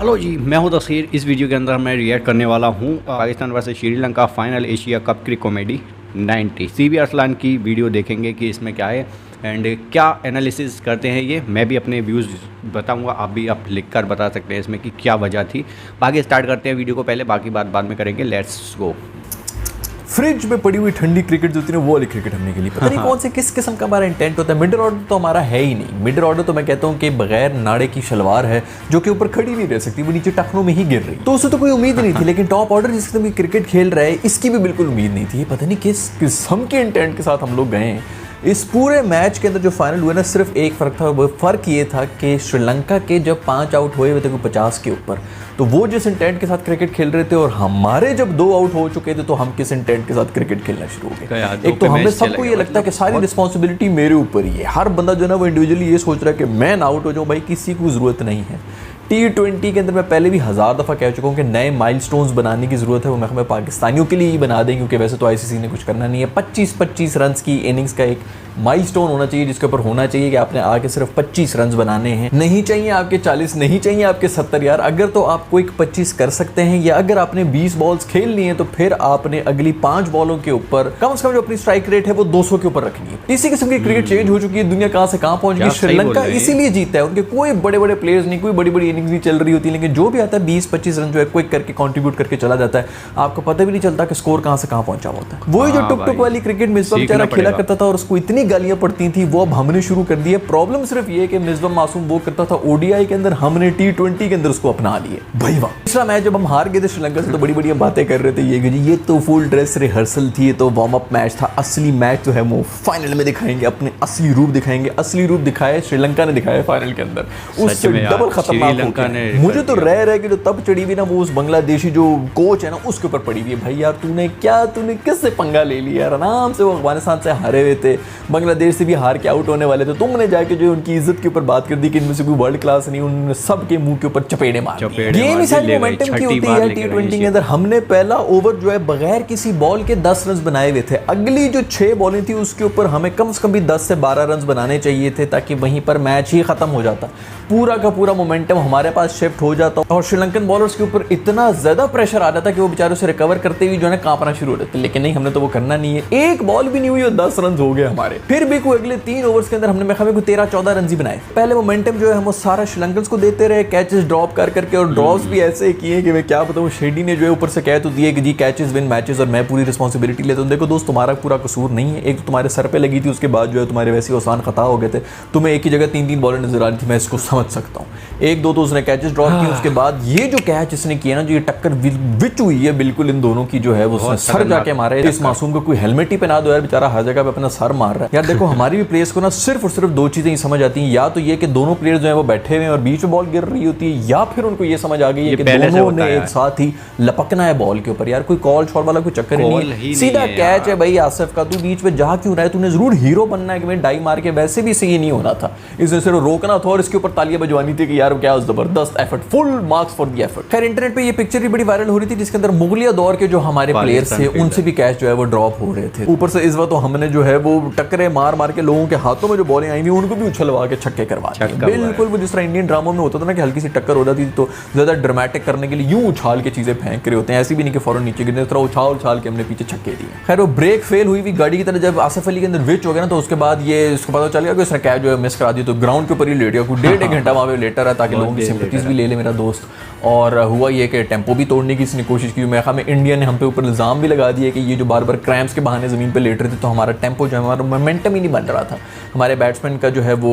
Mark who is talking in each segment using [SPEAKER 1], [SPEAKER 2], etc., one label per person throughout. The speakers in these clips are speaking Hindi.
[SPEAKER 1] हेलो जी, मैं हूं तस्वीर। इस वीडियो के अंदर मैं रिएक्ट करने वाला हूं Pakistan versus Sri Lanka final Asia cup cric comedy 90। CB Arsalan की वीडियो देखेंगे कि इसमें क्या है एंड क्या एनालिसिस करते हैं ये। मैं भी अपने व्यूज़ बताऊंगा, आप लिख कर बता सकते हैं इसमें कि क्या वजह थी। बाकी स्टार्ट करते हैं वीडियो को, पहले बाकी बात बाद में करेंगे। Let's go.
[SPEAKER 2] फ्रिज में पड़ी हुई ठंडी क्रिकेट जो होती है वो वाली क्रिकेट हमने खेली। पता नहीं कौन से किस किस्म का हमारा इंटेंट होता है। मिडिल ऑर्डर तो हमारा है ही नहीं। मिडिल ऑर्डर तो मैं कहता हूँ कि बगैर नाड़े की शलवार है जो कि ऊपर खड़ी नहीं रह सकती, वो नीचे टखनों में ही गिर रही। तो उससे तो कोई उम्मीद नहीं थी। लेकिन टॉप ऑर्डर जिस किस्म की क्रिकेट खेल रहा है इसकी भी बिल्कुल उम्मीद नहीं थी। पता नहीं किस किस्म के इंटेंट के साथ हम लोग गए हैं। इस पूरे मैच के अंदर जो फाइनल हुआ ना, सिर्फ एक फ़र्क था। वो फ़र्क ये था कि श्रीलंका के जब 5 आउट हुए हुए थे 50 के ऊपर, तो वो जिस इंटेंट के साथ क्रिकेट खेल रहे थे, और हमारे जब 2 आउट हो चुके थे तो हम किस इंटेंट के साथ क्रिकेट खेलना शुरू हो गए। एक तो हमें सबको ये लगता है कि सारी रिस्पॉन्सिबिलिटी मेरे ऊपर ही है। हर बंदा जो है ना वो इंडिविजुअली ये सोच रहा है कि मैं ना आउट हो जाऊँ। भाई किसी को ज़रूरत नहीं है। T20 के अंदर मैं पहले भी 1000 दफ़ा कह चुका हूँ कि नए माइलस्टोन्स बनाने की ज़रूरत है। वो मैं पाकिस्तानियों के लिए ही बना दें, क्योंकि वैसे तो आईसीसी ने कुछ करना नहीं है। 25-25 रन की इनिंग्स का एक माइलस्टोन होना चाहिए जिसके ऊपर होना चाहिए कि आपने आके सिर्फ 25 रन बनाने हैं। नहीं चाहिए आपके 40, नहीं चाहिए आपके 70 यार। अगर तो आपको एक 25 कर सकते हैं, या अगर आपने 20 बॉल्स खेल ली हैं तो फिर आपने अगली 5 बॉलों के ऊपर कम से कम जो अपनी स्ट्राइक रेट है वो 200 के ऊपर रखनी है। इसी किस्म की क्रिकेट चेंज हो चुकी है। दुनिया कहाँ से कहाँ पहुंच गई। श्रीलंका इसीलिए जीता है। उनके कोई बड़े बड़े प्लेयर्स नहीं, कोई बड़ी बड़ी इनिंग्स नहीं चल रही होती, लेकिन जो भी आता है 20-25 रन जो है क्विक करके कंट्रीब्यूट करके चला जाता है। आपको पता भी नहीं चलता कि स्कोर कहाँ से कहाँ पहुंचा होता है। वही जो टुक टुक वाली क्रिकेट मिसबा बेचारा खेला करता था और उसको इतनी गालियां पड़ती थी, वो अब हमने शुरू कर दी है। प्रॉब्लम सिर्फ ये कि मिसबा मासूम वो करता था ओडीआई के अंदर, हमने T20 के अंदर उसको अपना लिए। भाई वाह। तीसरा मैच जब हम हार गए थे श्रीलंका से तो बड़ी बड़ी बातें कर रहे थे ये कि ये तो फुल ड्रेस रिहर्सल थी, ये तो वार्म अप मैच था। असली मैच जो है वो फाइनल में दिखाएंगे, अपने असली रूप दिखाएंगे। असली रूप दिखाया श्रीलंका ने, दिखाया फाइनल के अंदर। उससे डबल खतरनाक मुझे तो रह के जो तब चढ़ी हुई ना, वो उस बांग्लादेशी जो कोच है ना उसके ऊपर पड़ी हुई है। भाई यार तूने किससे पंगा ले लिया यार। आराम से वो अफगानिस्तान से हारे हुए थे, बांग्लादेश से भी हार के आउट होने वाले थे। तुमने जाके जो उनकी इज्जत के ऊपर बात कर दी कि इनमें से कोई वर्ल्ड क्लास नहीं, उन्होंने सबके मुंह के ऊपर चपेड़े मार दिए। गेम इस मोमेंटम की होती है T20 के अंदर। हमने पहला ओवर जो है बगैर किसी बॉल के 10 रन बनाए हुए थे। अगली जो 6 बॉलें थी उसके ऊपर हमें कम से कम भी 10 से 12 रन बनाने चाहिए थे, ताकि वहीं पर मैच ही खत्म हो जाता। पूरा का पूरा मोमेंटम हमारे पास शिफ्ट हो जाता और श्रीलंकन बॉलर्स के ऊपर इतना ज्यादा प्रेशर आ जाता कि वो बेचारे से रिकवर करते हुए जो है कांपना शुरू हो जाते। लेकिन नहीं, हमने तो वो करना नहीं है। एक बॉल भी नहीं हुई और 10 रन हो गए हमारे। फिर भी कोई अगले 3 ओवर्स के अंदर हमने 13-14 रन ही बनाए। पहले मोमेंटम जो है हम वो सारा श्रीलंकन को देते रहे, कैचेस ड्रॉप कर करके, और ड्रॉप्स भी ऐसे किए कि मैं क्या बताऊं। शेडी ने जो है ऊपर से कह तो दिए कि जी कैचेस विन मैचेस और मैं पूरी रिस्पॉन्सिबिलिटी लेता हूं। देखो दोस्त, तुम्हारा पूरा कसूर नहीं है। एक तो तुम्हारे सर पे लगी थी, उसके बाद जो है तुम्हारे वैसे आसान खता हो गए थे। तुम्हें एक ही जगह 3-3 बॉलें नजर आ रही थी, मैं इसको समझ सकता हूँ। 1-2 तो उसने कैचेस ड्रॉप किए। उसके बाद ये जो कैच इसने किया ना, जो ये टक्कर विच हुई है बिल्कुल इन दोनों की, जो है वो सर जाके मारा है। इस मासूम को कोई हेलमेट ही पहना दो यार, बेचारा हर जगह पे अपना सर मार रहा है यार। देखो हमारी भी प्लेयर्स को ना सिर्फ और सिर्फ 2 चीजें ही समझ आती हैं। या तो ये कि दोनों प्लेयर्स जो है वो बैठे हुए हैं और बीच में बॉल गिर रही होती है, या फिर उनको ये समझ आ गई है कि दोनों ने एक साथ ही लपकना है बॉल के ऊपर। यार कोई कॉल शॉट वाला कोई चक्कर ही नहीं, सीधा कैच है भाई आसिफ का। तू बीच में जा क्यों रहा है? तूने जरूर हीरो बनना है कि मैं डाई मार के, वैसे भी सही नहीं होना था। इसने सिर्फ रोकना था और इसके ऊपर तालियां बजवानी थी कि यार क्या जबरदस्त effort, full marks for the effort. खैर इंटरनेट पे ये पिक्चर भी बड़ी वायरल हो रही थी जिसके अंदर मुगलिया दौर के जो हमारे प्लेयर्स थे उनसे भी कैच जो है वो ड्रॉप हो रहे थे। ऊपर से इस बार तो हमने जो है वो टक्करे मार मार के लोगों के हाथों में जो बॉलें आई हुई उनको भी उछलवा के छक्के करवा दिए। बिल्कुल वो जिस तरह इंडियन ड्रामों में होता था ना कि हल्की सी टक्कर हो जाती थी तो ज्यादा ड्रामेटिक करने के लिए यूं उछाल के चीजें फेंक रहे होते हैं। ऐसी भी नहीं कि फौरन नीचे गिरने, इस तरह उछाल के हमने पीछे छक्के दिए। खैर वो ब्रेक फेल हुई हुई गाड़ी की तरह जब आसिफ अली के अंदर विच हो गया ना, तो उसके बाद ये उसको पता चल गया कि उसने कैच जो है मिस करा दी, तो ग्राउंड के ऊपर ही लेट गया। कुछ 1.5 घंटा वहां पे लेटा रहा ताकि लोगों की सिंपैथीज भी ले ले मेरा दोस्त। और हुआ ये कि टेम्पो भी तोड़ने की इसने कोशिश की। मैं में इंडिया ने हम पे ऊपर इल्ज़ाम भी लगा दिया कि ये जो बार बार क्रैम्प्स के बहाने ज़मीन पे लेट रहे थे, तो हमारा टेम्पो जो है, हमारा मोमेंटम ही नहीं बन रहा था। हमारे बैट्समैन का जो है वो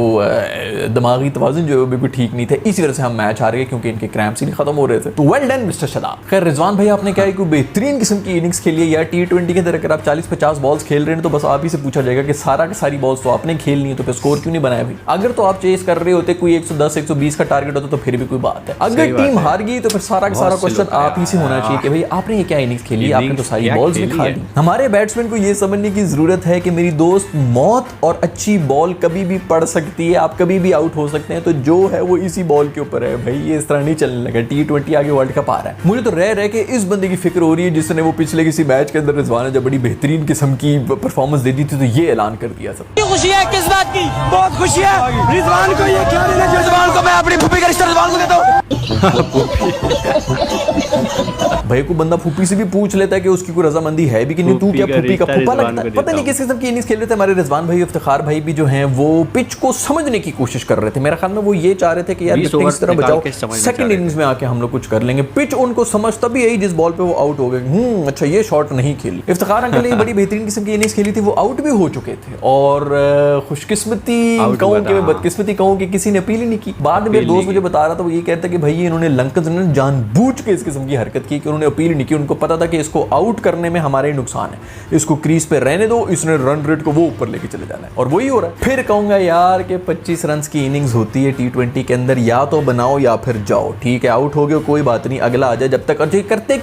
[SPEAKER 2] दिमागी तवाज़ुन जो है वो बिल्कुल ठीक नहीं था। इसी वजह से हम मैच हार गए क्योंकि इनके क्रैम्प्स ही नहीं खत्म हो रहे थे। तो वेल डन मिस्टर शदाब। खैर रिजवान भाई आपने क्या है कि बेहतरीन किस्म की इनिंग्स खेली है यार। T20 के अंदर अगर आप 40-50 बॉल्स खेल रहे हैं तो बस आप ही से पूछा जाएगा कि सारी बॉल्स तो आपने खेलनी है, तो फिर स्कोर क्यों नहीं बनाया भाई? अगर तो आप चेस कर रहे होते, कोई 110-120 का टारगेट होता तो फिर भी कोई बात है। अगर टीम हार गई तो फिर सारा क्वेश्चन आप ही से होना चाहिए कि भाई आपने ये क्या इनिंग्स खेली, आपने तो सारी बॉल्स भी खा ली। हमारे बैट्समैन को ये समझने की जरूरत है कि मेरी दोस्त, मौत और अच्छी बॉल कभी भी पड़ सकती है, आप कभी भी आउट हो सकते हैं। तो जो है वो इसी बॉल के ऊपर है भाई, ये इस तरह नहीं चलने लगा। T20 आगे वर्ल्ड कप आ रहा है। मुझे तो रह के इस बंदे की फिक्र हो रही है जिसने वो पिछले किसी मैच के अंदर रिजवान ने जब बड़ी बेहतरीन किस्म की परफॉर्मेंस दे दी थी तो ये ऐलान कर दिया। सब
[SPEAKER 3] खुशी है, किस बात की? बहुत खुशी है रिजवान को, ये क्या रिजवान को मैं अपनी
[SPEAKER 2] फूफी का रिश्ता रिजवान को देता हूँ। भाई को बंदा फूफी से भी पूछ लेता है कि उसकी कोई रजामंदी है भी कि नहीं, तू क्या फूफी का फूफा लगता है। पता नहीं किस किस्म की इनिंग्स खेल रहे थे हमारे रिजवान भाई, इफ्तिखार भाई भी जो हैं वो पिच को समझने की कोशिश कर रहे थे। मेरे ख्याल में वो ये चाह रहे थे कि यार इस तरह बचाओ, सेकंड इनिंग्स में आके हम लोग कुछ कर लेंगे। पिच उनको समझ तभी आई जिस बॉल पे वो आउट हो गए। अच्छा ये शॉट नहीं खेली। इफ्तिखार अंकल ने बड़ी बेहतरीन किस्म की इनिंग्स खेली थी, वो आउट भी हो चुके थे और खुशकिस्मती कहूं कि मैं बदकिस्मती कहूं कि किसी ने अपील ही नहीं की। बाद में दोस्त मुझे बता रहा था, वो ये कहता कि भाई इन्होंने लंकन ने जानबूझ के इस किस्म की हरकत की कि उन्होंने अपील नहीं की। उनको पता था कि इसको आउट करने में हमारे नुकसान है, इसको क्रीज पे रहने दो, इसने रन रेट को वो ऊपर लेके चले जाना है और वही हो रहा है। फिर कहूंगा यार कि 25 रन की इनिंग्स होती है T20 के अंदर, या तो बनाओ या फिर जाओ। ठीक है आउट हो गए कोई बात नहीं, अगला आ जाए जब तक। अच्छा करते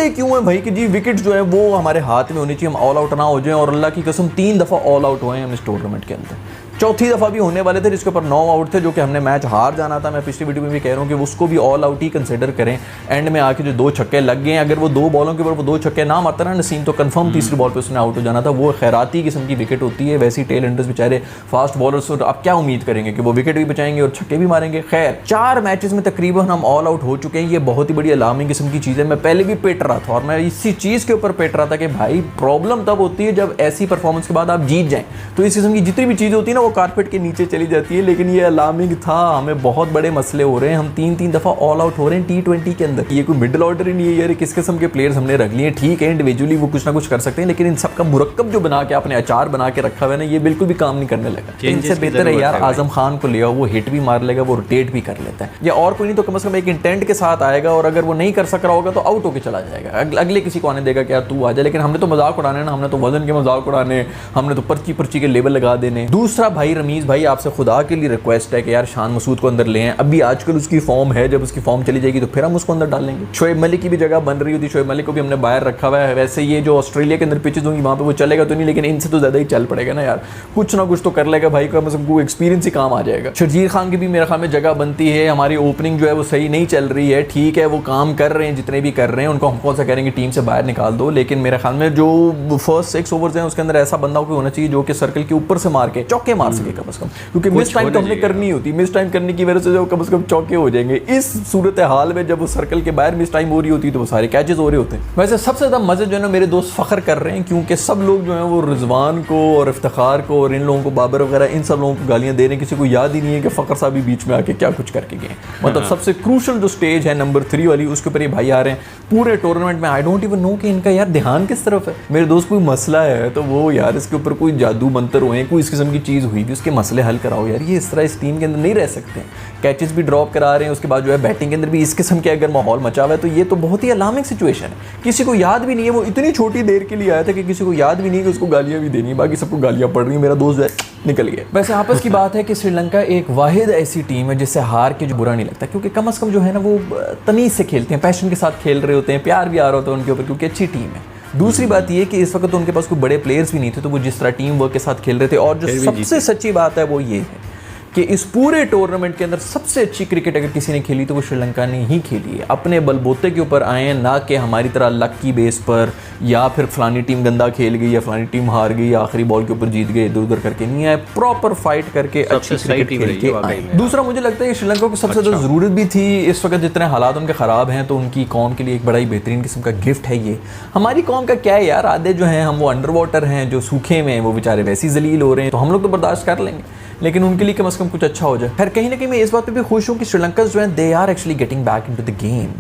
[SPEAKER 2] क्यों है भाई कि जी विकेट जो है वो हमारे हाथ में होनी चाहिए, हम ऑल आउट ना हो जाएं। और अल्लाह की कसम 3 दफ़ा ऑल आउट हुए हैं हम इस टूर्नामेंट के अंदर, चौथी दफ़ा भी होने वाले थे जिसके ऊपर 9 आउट थे, जो कि हमने मैच हार जाना था। मैं पिछली वीडियो में भी कह रहा हूँ कि उसको भी ऑल आउट ही कंसिडर करें। एंड में आके जो 2 छक्के लग गए, अगर वो 2 बॉलों के ऊपर वो 2 छक्के ना मारता ना नसीम, तो कंफर्म तीसरी बॉल पे उसने आउट हो जाना था। वो खैराती किस्म की विकेट होती है। वैसे ही टेल एंडर्स बेचारे फास्ट बॉलर्स, आप क्या उम्मीद करेंगे कि वो विकेट भी बचाएंगे और छक्के भी मारेंगे। खैर 4 मैचेस में तकरीबन हम ऑल आउट हो चुके हैं। ये बहुत ही बड़ी अलार्मिंग किस्म की चीज़ है। मैं पहले भी पेट रहा था और मैं इसी चीज़ के ऊपर पेट रहा था कि भाई प्रॉब्लम तब होती है जब ऐसी परफॉर्मेंस के बाद आप जीत जाएं, तो इस किस्म की जितनी भी चीज़ होती है ना वो कारपेट के नीचे चली जाती है। लेकिन ये अलार्मिंग था, हमें बहुत बड़े मसले हो रहे हैं। हम 3 दफ़ा ऑल आउट हो रहे हैं T20 के अंदर। ये कोई मिडिल ऑर्डर ही नहीं है यार, किस किस्म के प्लेयर्स हमने रख लिए। ठीक है इंडिविजुअली वो कुछ ना कुछ कर सकते हैं, लेकिन इन सब का मुरक्कब जो बना के आपने अचार बना के रखा हुआ है ना, ये बिल्कुल भी काम नहीं करने लगा। इनसे बेहतर है यार आजम खान को ले आओ, वो हिट भी मार लेगा, वो रोटेट भी कर लेता है, या और कोई नहीं तो कम से कम एक इंटेंट के साथ आएगा। और अगर वो नहीं कर सक रहा होगा तो आउट होकर चला जाएगा, अगले किसी को आने देगा कि यार तू आ जा। लेकिन हमने तो मजाक उड़ाने ना, हमने तो वजन के मजाक उड़ाने, हमने तो पर्ची के लेवल लगा देने। दूसरा भाई रमीज भाई, आपसे खुदा के लिए रिक्वेस्ट है कि यार शान मसूद को अंदर ले आएं। अभी आजकल उसकी फॉर्म है, जब उसकी फॉर्म चली जाएगी तो फिर हम उसको अंदर डालेंगे। शोएब मलिक की भी जगह बन रही होती, शोएब मलिक को भी हमने बाहर रखा हुआ है। वैसे ये जो ऑस्ट्रेलिया के अंदर पिचेज होंगी वहाँ पे वो चलेगा तो नहीं, लेकिन इनसे तो ज़्यादा ही चल पड़ेगा ना यार, कुछ ना कुछ तो कर लेगा भाई का, मतलब एक्सपीरियंस ही काम आ जाएगा। शर्जील खान की भी मेरे ख्याल में जगह बनती है। हमारी ओपनिंग जो है वो सही नहीं चल रही है, ठीक है वो काम कर रहे हैं जितने भी कर रहे हैं, उनको हम कौन सा करेंगे टीम से बाहर निकाल दो। लेकिन मेरे ख्याल में जो फर्स्ट 6 ओवर्स हैं उसके अंदर ऐसा बंदा कोई होना चाहिए जो कि सर्कल के ऊपर से मार के चौके मार सके कम से कम, क्योंकि मिस टाइम तो हमने करनी होती है। मिस टाइम करने की वजह से जो कम से कम चौके हो जाएंगे। इस सूरत हाल में जब वो सर्कल के बाहर मिस टाइम हो रही होती है तो वो सारे कैचेस हो रहे होते हैं। वैसे सबसे ज़्यादा मजे जो है ना मेरे दोस्त फख्र कर रहे हैं, क्योंकि सब लोग जो है वो रिजवान को और इफ्तिखार को और इन लोगों को, बाबर वगैरह, इन सब लोगों को गालियां दे रहे हैं। किसी को याद ही नहीं है कि फ़ख्र साहब भी बीच में आके क्या कुछ करके गए। मतलब सबसे क्रूशल जो स्टेज है नंबर 3 वाली, उसके ऊपर ये भाई आ रहे हैं पूरे टूर्नामेंट में। आई डोंट इवन नो कि इनका यार ध्यान किस तरफ है। मेरे दोस्त कोई मसला है तो वो यार इसके ऊपर कोई जादू मंत्र हुए, कोई इस किस्म की चीज़ हुई भी, उसके मसले हल कराओ यार। ये इस तरह इस टीम के अंदर नहीं रह सकते। कैचेस भी ड्रॉप करा रहे हैं, उसके बाद जो है बैटिंग के अंदर भी इस किस्म के अगर माहौल मचा हुआ है तो ये तो बहुत ही अलार्मिंग सिचुएशन है। किसी को याद भी नहीं है, वो इतनी छोटी देर के लिए आया था कि किसी को याद भी नहीं कि उसको गालियां भी देनी है, बाकी सबको गालियां पड़ रही है। मेरा दोस्त जो है निकल गया। वैसे आपस की बात है कि श्रीलंका एक वाहिद ऐसी टीम है जिससे हार के जो बुरा नहीं लगता, क्योंकि कम से कम जो है ना वो तमीज़ से खेलते हैं, पैशन के साथ खेल रहे होते हैं, प्यार भी आ रहा होता है उनके ऊपर, क्योंकि अच्छी टीम है। दूसरी बात ये कि इस वक्त तो उनके पास कोई बड़े प्लेयर्स भी नहीं थे, तो वो जिस तरह टीम वर्क के साथ खेल रहे थे। और जो सबसे सच्ची बात है वो ये है कि इस पूरे टूर्नामेंट के अंदर सबसे अच्छी क्रिकेट अगर किसी ने खेली तो वो श्रीलंका ने ही खेली है। अपने बलबूते के ऊपर आए हैं, ना कि हमारी तरह लक की बेस पर, या फिर फलानी टीम गंदा खेल गई या फलानी टीम हार गई या आखिरी बॉल के ऊपर जीत गए, इधर उधर करके नहीं आए। प्रॉपर फाइट करके अच्छी क्रिकेट खेल के आए। दूसरा मुझे लगता है कि श्रीलंका को सबसे ज़्यादा ज़रूरत भी थी इस वक्त, जितने हालात उनके ख़राब हैं, तो उनकी कौम के लिए एक बड़ा ही बेहतरीन किस्म का गिफ्ट है ये। हमारी कौम का क्या है यार, आधे जो हैं हम वो अंडर वाटर हैं, जो सूखे में हैं वो बेचारे वैसे ही जलील हो रहे हैं, तो हम लोग तो बर्दाश्त कर लेंगे, लेकिन उनके लिए कम से कम कुछ अच्छा हो जाए। खैर कहीं ना कहीं मैं इस बात पे भी खुश हूँ कि श्रीलंका जो है they are actually getting back into the game.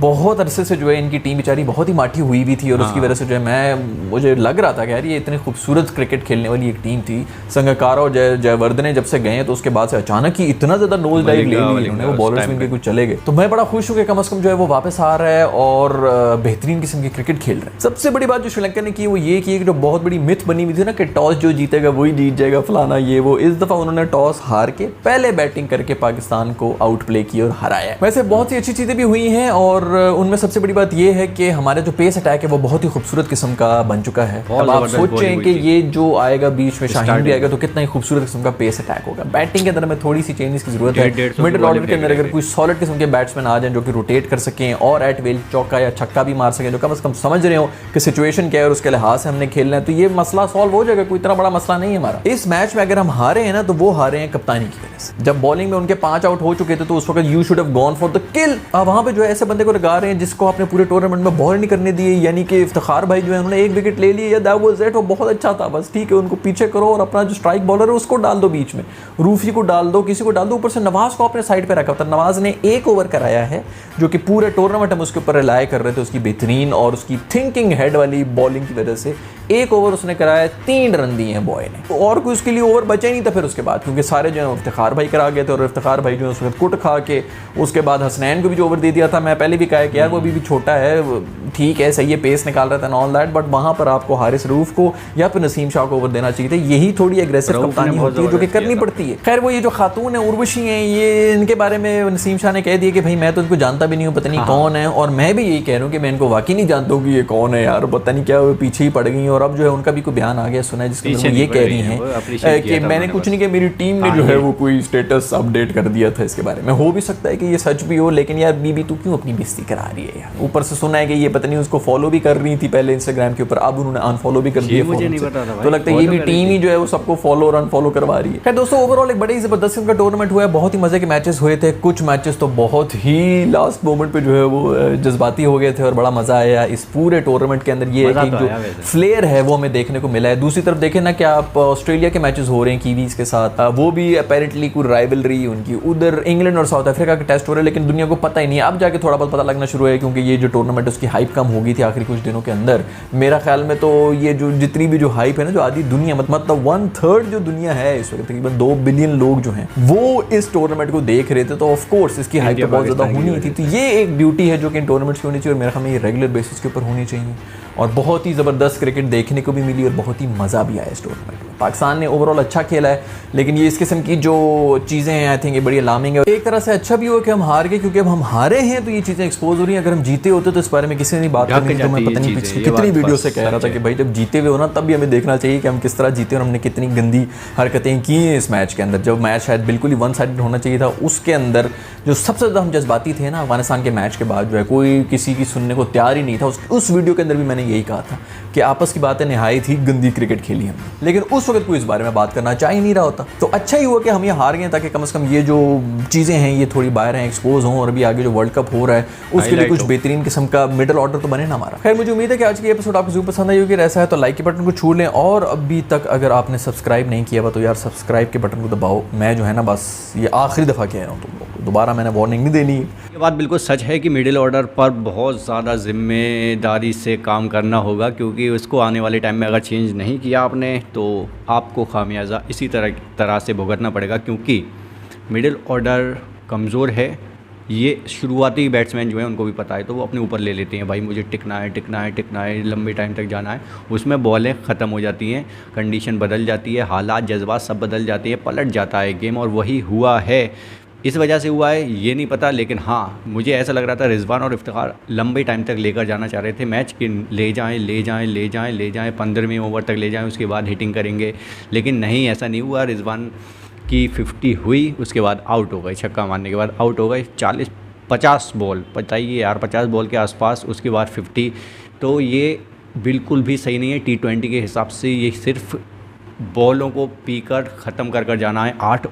[SPEAKER 2] बहुत अरसे से जो है इनकी टीम बेचारी बहुत ही माठी हुई भी थी, और उसकी वजह से जो है मुझे लग रहा था कि यार ये इतनी खूबसूरत क्रिकेट खेलने वाली एक टीम थी। संगकारा और जयवर्धने जब से गए तो उसके बाद से अचानक ही इतना ज़्यादा नोज डाइव ले ली उन्होंने, वो बॉलर्स भी इनके कुछ चले गए। तो मैं बड़ा खुश हूँ कि कम से कम जो है वो वापस आ रहा है और बेहतरीन किस्म की क्रिकेट खेल रहा है। सबसे बड़ी बात जो श्रीलंका ने की वो ये की, जो बहुत बड़ी मिथ बनी हुई थी ना कि टॉस जो जीतेगा वही जीत जाएगा, फलाना ये वो, इस दफ़ा उन्होंने टॉस हार के पहले बैटिंग करके पाकिस्तान को आउट प्ले किया और हराया। वैसे बहुत सी अच्छी चीज़ें भी हुई हैं, और उनमें सबसे बड़ी बात ये है कि हमारे जो पेस अटैक है वो बहुत ही खूबसूरत किस्म का बन चुका है।
[SPEAKER 1] बहुत
[SPEAKER 2] अब आप
[SPEAKER 1] जबरदस्त
[SPEAKER 2] सोचें कि ये जो आएगा बीच में शाहीन भी
[SPEAKER 1] Starting
[SPEAKER 2] आएगा तो कितना ही खूबसूरत किस्म का पेस अटैक होगा। बैटिंग के अंदर में थोड़ी सी चेंजेस की जरूरत
[SPEAKER 1] 150
[SPEAKER 2] है। मिडिल ऑर्डर के अंदर अगर कोई सॉलिड किस्म के बैट्समैन आ जाएं जो कि रोटेट कर सकें और एट विल चौका या छक्का भी मार सकें, जो कम से कम समझ रहे हो कि सिचुएशन क्या है और उसके लिहाज से हमने खेलना है, तो ये मसला सॉल्व हो जाएगा। कोई इतना बड़ा मसला नहीं है हमारा। इस मैच में अगर हम हारे हैं ना तो वो हारे हैं कप्तानी की वजह से। जब बॉलिंग में उनके 5 आउट हो चुके थे तो उस वक्त you should have gone for the किल। अब वहां पे जो है ऐसे बंदे को लगा रहे हैं जिसको आपने पूरे टूर्नामेंट में बॉल नहीं करने दी, यानी कि इफ्तिखार भाई जो है उन्होंने 1 विकेट ले ली, दैट वाज इट, वो बहुत अच्छा था, बस ठीक है उनको पीछे करो और अपना जो स्ट्राइक बॉलर है उसको डाल दो बीच में, रूफी को डाल दो, किसी को डाल दो, ऊपर से नवाज को अपने साइड पे रखा था। नवाज ने 1 ओवर कराया है जो कि पूरे टूर्नामेंट हम उसके ऊपर रिलाय कर रहे थे, उसकी बेहतरीन और उसकी थिंकिंग हेड वाली बॉलिंग की वजह से 1 ओवर उसने कराया, 3 रन दिए हैं बॉय ने, और कोई उसके लिए ओवर बचा ही नहीं था फिर उसके बाद, क्योंकि सारे जो है इफ्तिखार भाई करा गए थे और इफ्तिखार भाई जो है उस वक्त कुट खा के उसके बाद हसनैन को भी जो ओवर दे दिया था। मैं पहले भी कहा कि यार वो अभी भी छोटा है, ठीक है सही है, पेस निकाल रहा था ऑल दैट, बट वहां पर आपको हारिस रऊफ को या फिर नसीम शाह को ओवर देना चाहिए था। यही थोड़ी एग्रेसिव कप्तानी होती है जो कि करनी पड़ती है। खैर वो ये जो खातून है उर्वशी हैं, ये इनके बारे में नसीम शाह ने कह दिया कि भाई मैं तो इनको जानता भी नहीं हूँ, पता नहीं कौन है, और मैं भी यही कह रहा हूँ कि मैं इनको वाकई नहीं जानता हूँ कि ये कौन है यार, पता नहीं क्या पीछे ही पड़ गई। और अब जो है उनका भी कोई बयान आ गया सुना है जिसके अंदर वो ये कह रही हैं कि मैंने कुछ नहीं किया, मेरी टीम ने जो है वो कोई स्टेटस अपडेट कर दिया था इसके बारे में। हो भी सकता है कि ये सच भी हो, लेकिन यार बीबी तू क्यों अपनी बेइज्जती करा रही है यार। ऊपर से सुना है कि ये पता नहीं उसको फॉलो भी कर रही थी पहले इंस्टाग्राम के ऊपर, अब उन्होंने अनफॉलो भी कर दिया।
[SPEAKER 1] मुझे नहीं पता था भाई,
[SPEAKER 2] तो लगता है ये भी टीम ही जो है वो सबको फॉलो और अनफॉलो करवा रही है। खैर दोस्तों ओवरऑल एक बड़ी ही जबरदस्त का टूर्नामेंट हुआ है, बहुत ही मजे के मैचेस हुए थे। कुछ मैचेस तो बहुत ही लास्ट मोमेंट पे जो है वो जज्बाती हो गए थे और बड़ा मजा आया इस पूरे टूर्नामेंट के अंदर। ये एक जो फ्लेयर है वो हमें देखने को मिला है। दूसरी तरफ देखें ना कि आप ऑस्ट्रेलिया के मैचेस हो रहे हैं कीवीज के साथ, वो भी अपेरेंटली कोई राइवलरी उनकी, उधर इंग्लैंड और साउथ अफ्रीका का टेस्ट हो रहा है, लेकिन दुनिया को पता ही नहीं है। अब जाके थोड़ा बहुत पता लगना शुरू है क्योंकि ये जो टूर्नामेंट उसकी हाइप कम हो गई थी आखिरी कुछ दिनों के अंदर। मेरा ख्याल में तो ये जो जितनी भी जो हाइप है ना, जो आधी दुनिया मतलब 1/3 जो दुनिया है इस वक्त तकरीबन 2 बिलियन लोग जो हैं वो इस टूर्नामेंट को देख रहे थे, तो ऑफ कोर्स इसकी हाइप तो बहुत ज़्यादा होनी थी। तो ये एक ब्यूटी है जो कि इन टूर्नामेंट्स की होनी चाहिए और मेरे ख्याल में ये रेगुलर बेसिस के ऊपर होनी चाहिए। और बहुत ही ज़बरदस्त क्रिकेट देखने को भी मिली और बहुत ही मज़ा भी आया इस टूर्नामेंट में। पाकिस्तान ने ओवरऑल अच्छा खेला है, लेकिन ये इस किस्म की जो चीज़ें हैं आई थिंक ये बड़ी अलार्मिंग है। एक तरह से अच्छा भी हुआ कि हम हार गए, क्योंकि अब हम हारे हैं तो ये चीज़ें एक्सपोज हो रही हैं। अगर हम जीते होते तो इस बारे में किसी ने बात करनी थी, तो मैं पता नहीं कितनी वीडियो से कह रहा था कि भाई जब जीते हुए हो ना तब भी हमें देखना चाहिए कि हम किस तरह जीते और हमने कितनी गंदी हरकतें की हैं इस मैच के अंदर। जब मैच शायद बिल्कुल ही वन साइडेड होना चाहिए था, उसके अंदर जो सबसे ज़्यादा हम जज्बाती थे ना अफगानिस्तान के मैच के बाद, जो है कोई किसी की सुनने को तैयार ही नहीं था। उस वीडियो के अंदर भी मैंने यही कहा था कि आपस की बातें नहायत ही गंदी क्रिकेट खेली हमने, लेकिन उस वक्त कोई इस बारे में बात करना चाह ही नहीं रहा होता। तो अच्छा ही हुआ कि हम ये हार गए, ताकि कम से कम ये जो चीज़ें हैं ये थोड़ी बाहर हैं, एक्सपोज हों, और अभी आगे जो वर्ल्ड कप हो रहा है उसके लिए कुछ बेहतरीन किस्म का मिडल ऑर्डर तो बने ना हमारा। खैर मुझे उम्मीद है कि आज की एपिसोड आपको जरूर पसंद आई होगी। ऐसा है तो लाइक के बटन को छू लें, और अभी तक अगर आपने सब्सक्राइब नहीं किया हुआ तो यार सब्सक्राइब के बटन को दबाओ। मैं जो है ना बस ये आखिरी दफ़ा कह रहा हूँ तुम लोग को, दोबारा मैंने वार्निंग नहीं देनी।
[SPEAKER 1] ये बात बिल्कुल सच है कि मिडिल ऑर्डर पर बहुत ज़्यादा जिम्मेदारी से काम करना होगा, क्योंकि उसको आने वाले टाइम में अगर चेंज नहीं किया आपने तो आपको खामियाजा इसी तरह से भुगतना पड़ेगा, क्योंकि मिडिल ऑर्डर कमज़ोर है। ये शुरुआती बैट्समैन जो है उनको भी पता है, तो वो अपने ऊपर ले लेते हैं, भाई मुझे टिकना है, लंबे टाइम तक जाना है। उसमें बॉलें ख़त्म हो जाती हैं, कंडीशन बदल जाती है, हालात जज्बात सब बदल जाते हैं, पलट जाता है गेम, और वही हुआ है। इस वजह से हुआ है ये नहीं पता, लेकिन हाँ मुझे ऐसा लग रहा था रिजवान और इफ्तिखार लंबे टाइम तक लेकर जाना चाह रहे थे मैच कि ले जाएं 15वें ओवर तक ले जाएं, उसके बाद हिटिंग करेंगे, लेकिन नहीं, ऐसा नहीं हुआ। रिजवान की 50 हुई, उसके बाद आउट हो गए, छक्का मारने के बाद आउट हो गए। 40-50 बॉल, बताइए यार 50 बॉल के आसपास, उसके बाद 50, तो ये बिल्कुल भी सही नहीं है। T20 के हिसाब से ये सिर्फ बॉलों को पीकर ख़त्म कर जाना है। 8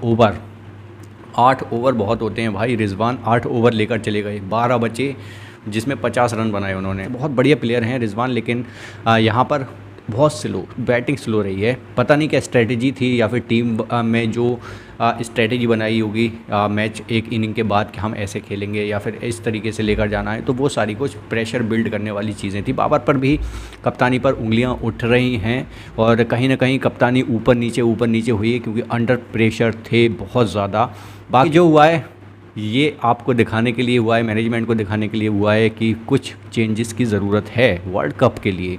[SPEAKER 1] ओवर बहुत होते हैं भाई। रिजवान 8 ओवर लेकर चले गए, 12 बचे जिसमें 50 रन बनाए उन्होंने। बहुत बढ़िया प्लेयर हैं रिजवान, लेकिन यहाँ पर बहुत स्लो बैटिंग स्लो रही है। पता नहीं क्या स्ट्रेटजी थी, या फिर टीम में जो स्ट्रेटजी बनाई होगी मैच एक इनिंग के बाद कि हम ऐसे खेलेंगे या फिर इस तरीके से लेकर जाना है, तो वो सारी कुछ प्रेशर बिल्ड करने वाली चीज़ें थी। बाबर पर भी कप्तानी पर उंगलियां उठ रही हैं, और कहीं ना कहीं कप्तानी ऊपर नीचे हुई है, क्योंकि अंडर प्रेशर थे बहुत ज़्यादा। बाकी जो हुआ है ये आपको दिखाने के लिए हुआ है, मैनेजमेंट को दिखाने के लिए हुआ है कि कुछ चेंजेस की ज़रूरत है वर्ल्ड कप के लिए।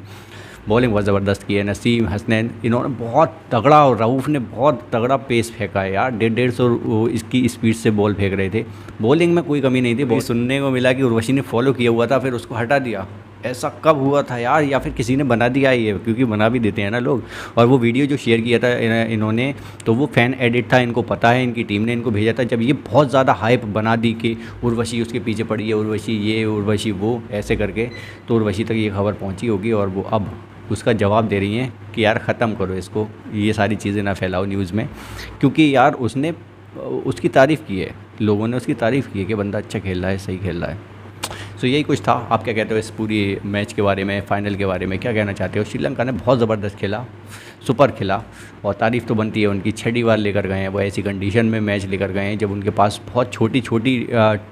[SPEAKER 1] बॉलिंग बहुत ज़बरदस्त की है। नसीम, हसनैन, इन्होंने बहुत तगड़ा, और रऊफ़ ने बहुत तगड़ा पेस फेंका है यार, 150 इसकी स्पीड से बॉल फेंक रहे थे। बॉलिंग में कोई कमी नहीं थी। बहुत सुनने को मिला कि उर्वशी ने फॉलो किया हुआ था, फिर उसको हटा दिया। ऐसा कब हुआ था यार, या फिर किसी ने बना दिया ये, क्योंकि बना भी देते हैं ना लोग। और वो वीडियो जो शेयर किया था इन्होंने, तो वो फ़ैन एडिट था, इनको पता है, इनकी टीम ने इनको भेजा था। जब ये बहुत ज़्यादा हाइप बना दी कि उर्वशी उसके पीछे पड़ी है, उर्वशी ये, उर्वशी वो, ऐसे करके, तो उर्वशी तक ये खबर पहुंची होगी और वो अब उसका जवाब दे रही हैं कि यार ख़त्म करो इसको, ये सारी चीज़ें ना फैलाओ न्यूज़ में। क्योंकि यार उसने उसकी तारीफ़ की है, लोगों ने उसकी तारीफ़ की है कि बंदा अच्छा खेल रहा है, सही खेल रहा है। सो यही कुछ था। आप क्या कहते हो इस पूरी मैच के बारे में, फ़ाइनल के बारे में क्या कहना चाहते हो? श्रीलंका ने बहुत ज़बरदस्त खेला, सुपर खेला, और तारीफ़ तो बनती है उनकी। 6ठी बार लेकर गए हैं वो, ऐसी कंडीशन में मैच लेकर गए हैं जब उनके पास बहुत छोटी छोटी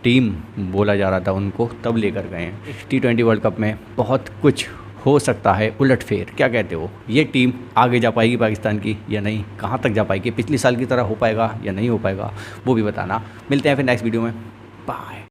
[SPEAKER 1] टीम बोला जा रहा था उनको, तब लेकर गए हैं। T20 वर्ल्ड कप में बहुत कुछ हो सकता है उलटफेर, क्या कहते हो? ये टीम आगे जा पाएगी पाकिस्तान की या नहीं? कहाँ तक जा पाएगी? पिछले साल की तरह हो पाएगा या नहीं हो पाएगा, वो भी बताना। मिलते हैं फिर नेक्स्ट वीडियो में। बाय।